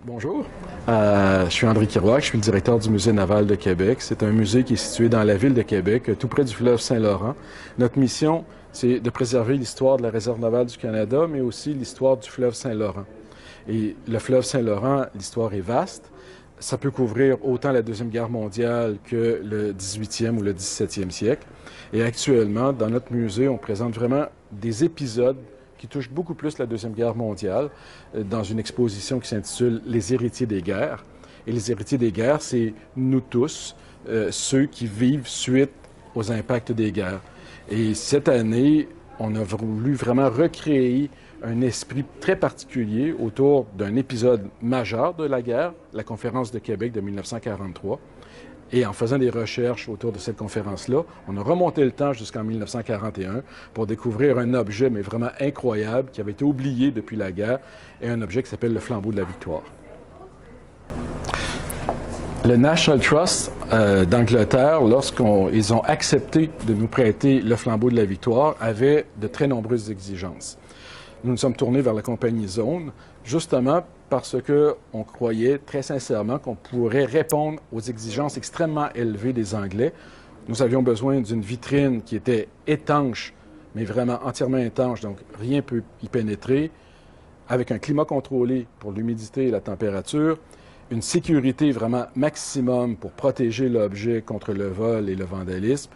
Bonjour, je suis André Kiroir, je suis le directeur du Musée naval de Québec. C'est un musée qui est situé dans la ville de Québec, tout près du fleuve Saint-Laurent. Notre mission, c'est de préserver l'histoire de la Réserve navale du Canada, mais aussi l'histoire du fleuve Saint-Laurent. Et le fleuve Saint-Laurent, l'histoire est vaste. Ça peut couvrir autant la Deuxième Guerre mondiale que le 18e ou le 17e siècle. Et actuellement, dans notre musée, on présente vraiment des épisodes qui touchent beaucoup plus la Deuxième Guerre mondiale, dans une exposition qui s'intitule Les héritiers des guerres. Et les héritiers des guerres, c'est nous tous, ceux qui vivent suite aux impacts des guerres. Et cette année, on a voulu vraiment recréer un esprit très particulier autour d'un épisode majeur de la guerre, la conférence de Québec de 1943. Et en faisant des recherches autour de cette conférence-là, on a remonté le temps jusqu'en 1941 pour découvrir un objet, mais vraiment incroyable, qui avait été oublié depuis la guerre, et un objet qui s'appelle le flambeau de la victoire. Le National Trust d'Angleterre, lorsqu'ils ont accepté de nous prêter le flambeau de la victoire, avait de très nombreuses exigences. Nous nous sommes tournés vers la compagnie Zone, justement parce qu'on croyait très sincèrement qu'on pourrait répondre aux exigences extrêmement élevées des Anglais. Nous avions besoin d'une vitrine qui était étanche, mais vraiment entièrement étanche, donc rien ne peut y pénétrer, avec un climat contrôlé pour l'humidité et la température, une sécurité vraiment maximum pour protéger l'objet contre le vol et le vandalisme,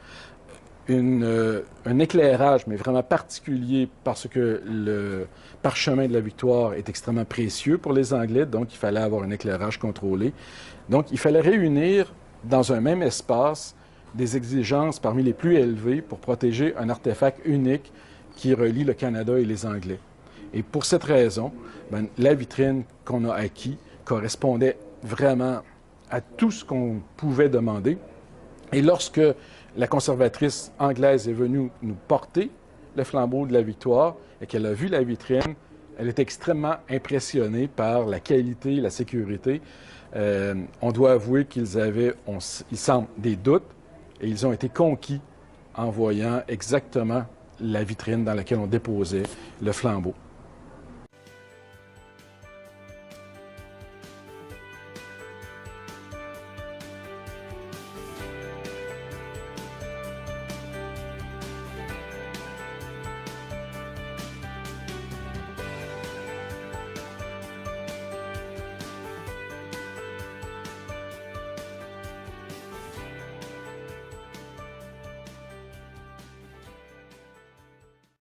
un éclairage, mais vraiment particulier parce que le parchemin de la victoire est extrêmement précieux pour les Anglais, donc il fallait avoir un éclairage contrôlé. Donc il fallait réunir dans un même espace des exigences parmi les plus élevées pour protéger un artefact unique qui relie le Canada et les Anglais. Et pour cette raison, la vitrine qu'on a acquis correspondait vraiment à tout ce qu'on pouvait demander. Et lorsque la conservatrice anglaise est venue nous porter le flambeau de la victoire et qu'elle a vu la vitrine, elle est extrêmement impressionnée par la qualité, la sécurité. On doit avouer qu'ils avaient, il semble, des doutes et ils ont été conquis en voyant exactement la vitrine dans laquelle on déposait le flambeau.